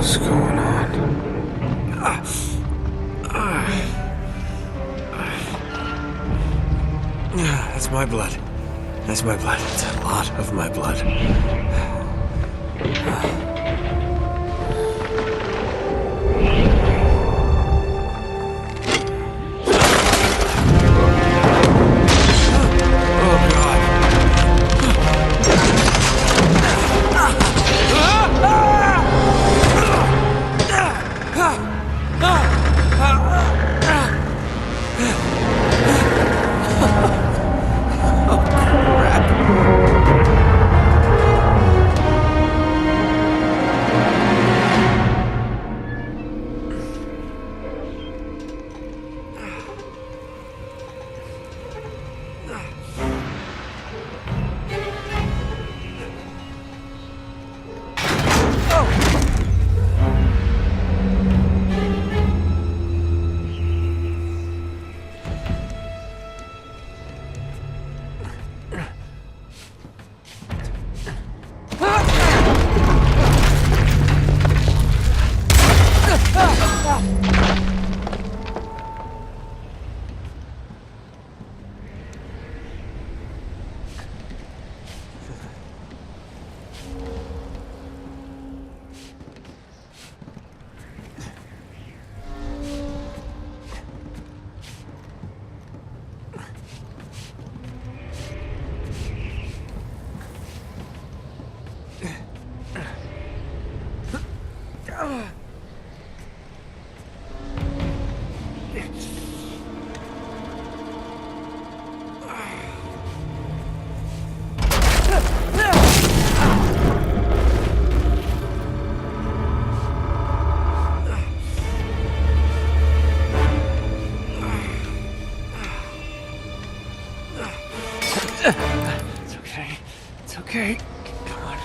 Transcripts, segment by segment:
What's going on? That's my blood. That's my blood. It's a lot of my blood. It's okay. It's okay. Come on.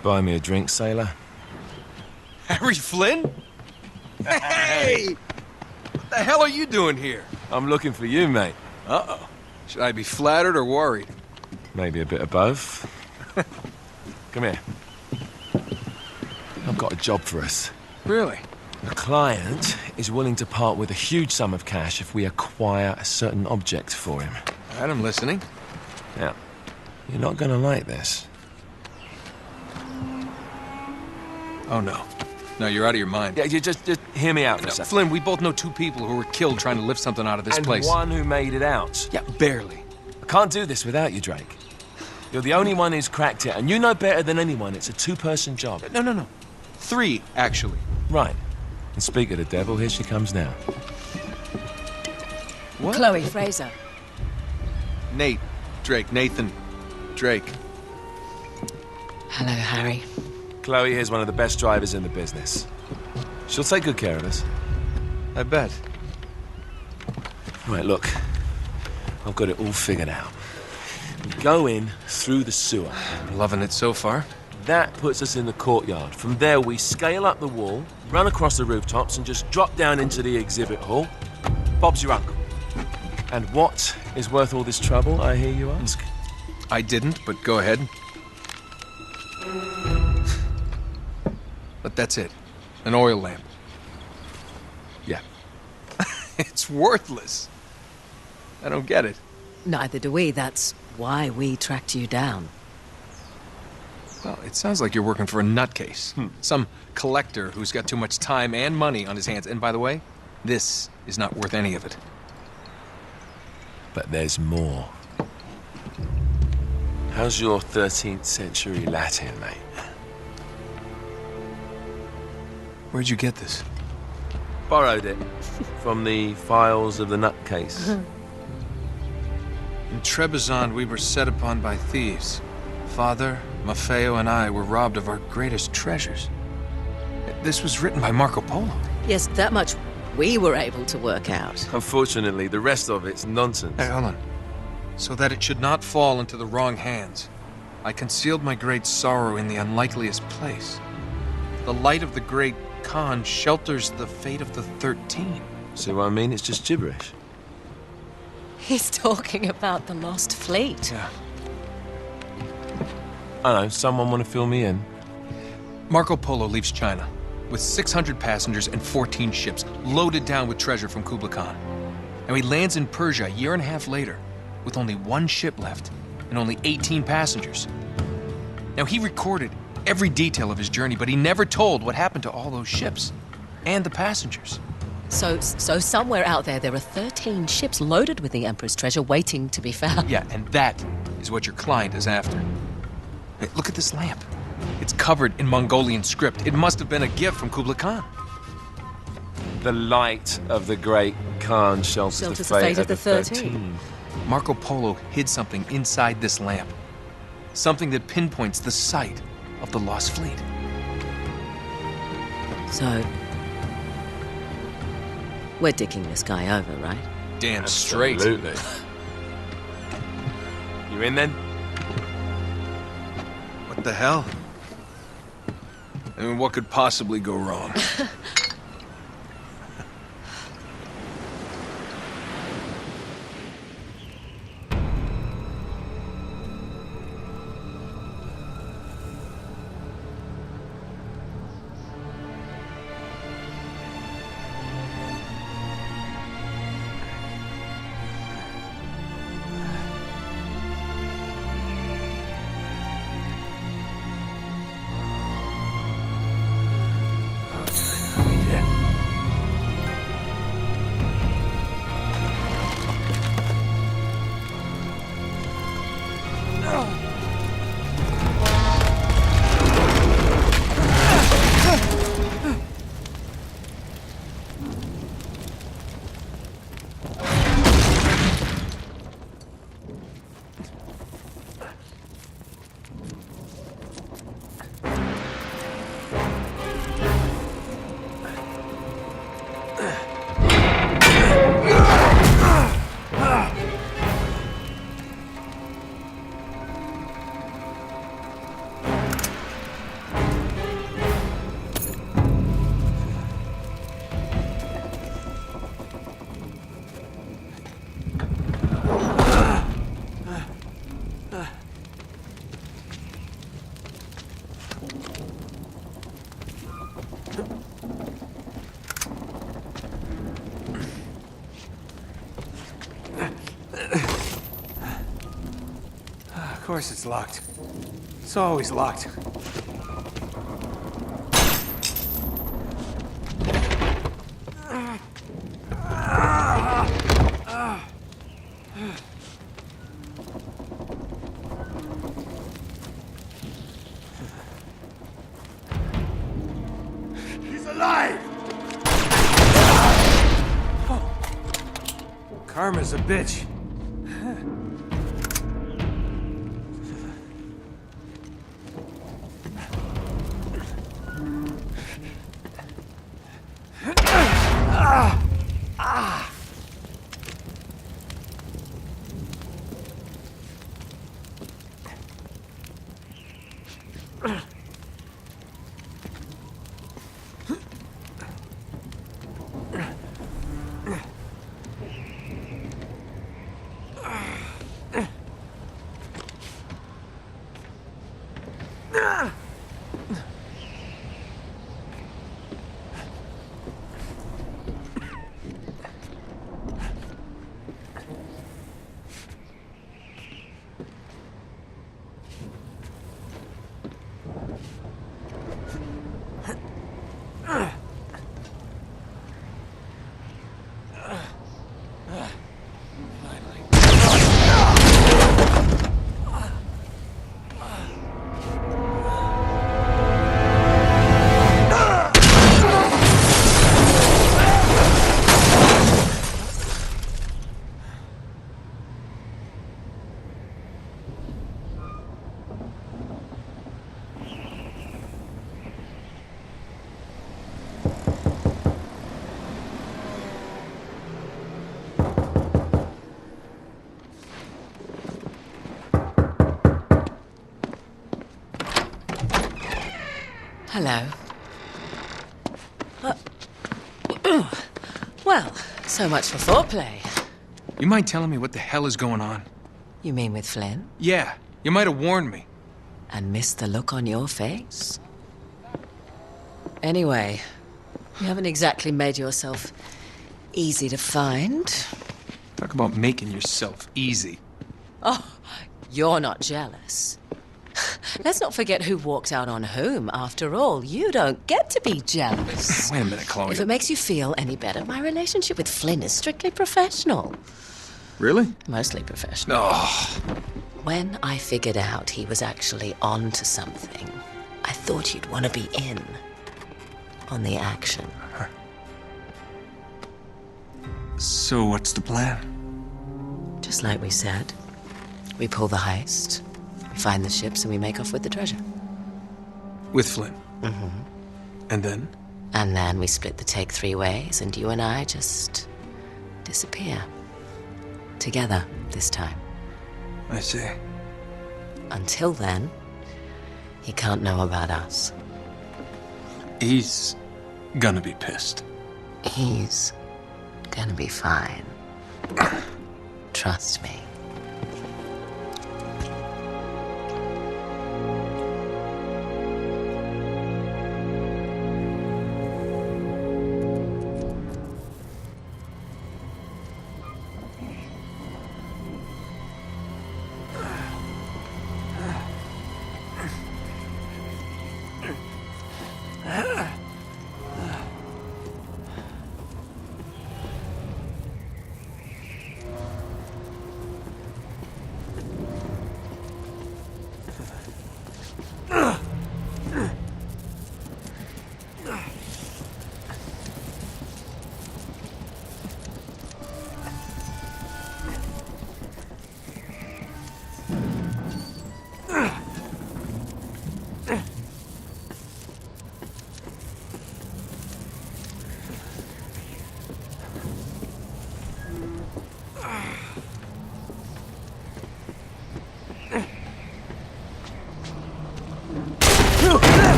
Buy me a drink, sailor. Harry Flynn? Hey! What the hell are you doing here? I'm looking for you, mate. Uh-oh. Should I be flattered or worried? Maybe a bit of both. Come here. I've got a job for us. Really? The client is willing to part with a huge sum of cash if we acquire a certain object for him. All right, I'm listening. Now, you're not gonna like this. Oh, no. No, you're out of your mind. Yeah, you just hear me out for a No, second. Flynn, we both know two people who were killed trying to lift something out of this And place. one who made it out. Yeah, barely. I can't do this without you, Drake. You're the only one who's cracked it, and you know better than anyone it's a two-person job. No. 3, actually. Right. And speak of the devil, here she comes now. What? Chloe Fraser. Nate. Drake. Nathan. Drake. Hello, Harry. Chloe here's one of the best drivers in the business. She'll take good care of us. I bet. Right, look. I've got it all figured out. We go in through the sewer. Loving it so far. That puts us in the courtyard. From there, we scale up the wall, run across the rooftops, and just drop down into the exhibit hall. Bob's your uncle. And what is worth all this trouble, I hear you ask? I didn't, but go ahead. But that's it. An oil lamp. Yeah. It's worthless. I don't get it. Neither do we. That's why we tracked you down. Well, it sounds like you're working for a nutcase. Some collector who's got too much time and money on his hands. And by the way, this is not worth any of it. But there's more. How's your 13th century Latin, mate? Where'd you get this? Borrowed it from the files of the nutcase. In Trebizond, we were set upon by thieves. Father, Maffeo, and I were robbed of our greatest treasures. This was written by Marco Polo. Yes, that much we were able to work out. Unfortunately, the rest of it's nonsense. Hey, hold on. So that it should not fall into the wrong hands, I concealed my great sorrow in the unlikeliest place. The light of the great Khan shelters the fate of the 13. See what I mean? It's just gibberish. He's talking about the lost fleet. Yeah. I know, someone want to fill me in? Marco Polo leaves China with 600 passengers and 14 ships loaded down with treasure from Kublai Khan. And he lands in Persia a year and a half later with only 1 ship left and only 18 passengers. Now, he recorded every detail of his journey, but he never told what happened to all those ships and the passengers. So somewhere out there are 13 ships loaded with the Emperor's treasure waiting to be found. Yeah, and that is what your client is after. Hey, look at this lamp. It's covered in Mongolian script. It must have been a gift from Kublai Khan. The light of the great Khan shelters the fate of the 13. Marco Polo hid something inside this lamp. Something that pinpoints the site of the lost fleet. So, we're dicking this guy over, right? Damn straight. Absolutely. You in then? What the hell? I mean, what could possibly go wrong? course it's locked. It's always locked. He's alive! Karma's a bitch. Hello. Well, so much for foreplay. You mind telling me what the hell is going on? You mean with Flynn? Yeah, you might have warned me. And missed the look on your face? Anyway, you haven't exactly made yourself easy to find. Talk about making yourself easy. Oh, you're not jealous. Let's not forget who walked out on whom. After all, you don't get to be jealous. Wait a minute, Chloe. If it makes you feel any better, my relationship with Flynn is strictly professional. Really? Mostly professional. Oh, When I figured out he was actually on to something, I thought you'd want to be in on the action. so what's the plan? Just like we said, we pull the heist, we find the ships, and we make off with the treasure. With Flynn? Mm-hmm. And then? And then we split the take 3 ways, and you and I just disappear. Together, this time. I see. Until then, he can't know about us. He's gonna be pissed. He's gonna be fine. Trust me.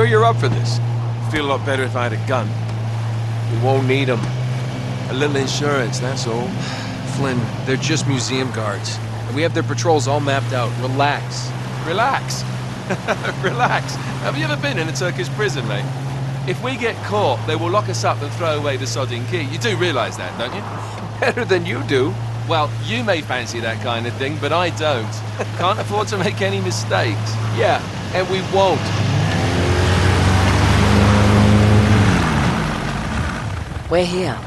sure you're up for this? Feel a lot better if I had a gun. We won't need them. A little insurance, that's all. Flynn, they're just museum guards. And we have their patrols all mapped out. Relax. Relax. Relax. Have you ever been in a Turkish prison, mate? If we get caught, they will lock us up and throw away the sodding key. You do realise that, don't you? Better than you do. Well, you may fancy that kind of thing, but I don't. Can't afford to make any mistakes. Yeah, and we won't. We're here.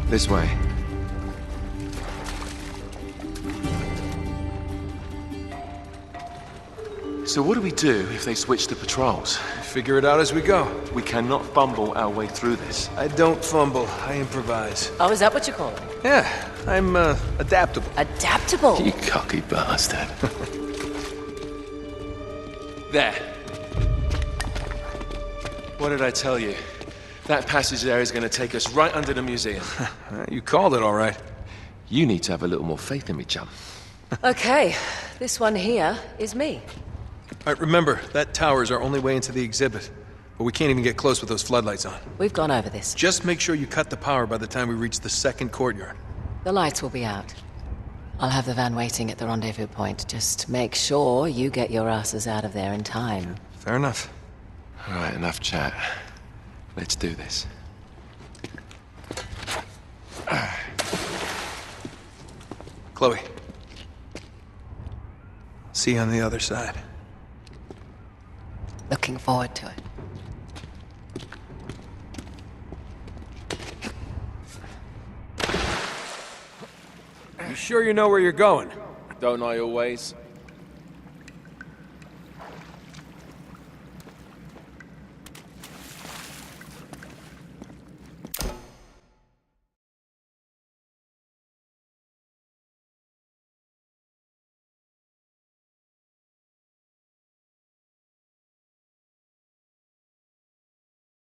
This way. So what do we do if they switch the patrols? Figure it out as we go. We cannot fumble our way through this. I don't fumble, I improvise. Oh, is that what you call it? Yeah, I'm adaptable. Adaptable. You cocky bastard. There. What did I tell you? That passage there is going to take us right under the museum. You called it all right. You need to have a little more faith in me, chum. Okay, this one here is me. All right, remember, that tower is our only way into the exhibit. But we can't even get close with those floodlights on. We've gone over this. Just make sure you cut the power by the time we reach the second courtyard. The lights will be out. I'll have the van waiting at the rendezvous point. Just make sure you get your asses out of there in time. Fair enough. All right, enough chat. Let's do this. Chloe. See you on the other side. Looking forward to it. You sure you know where you're going? Don't I always?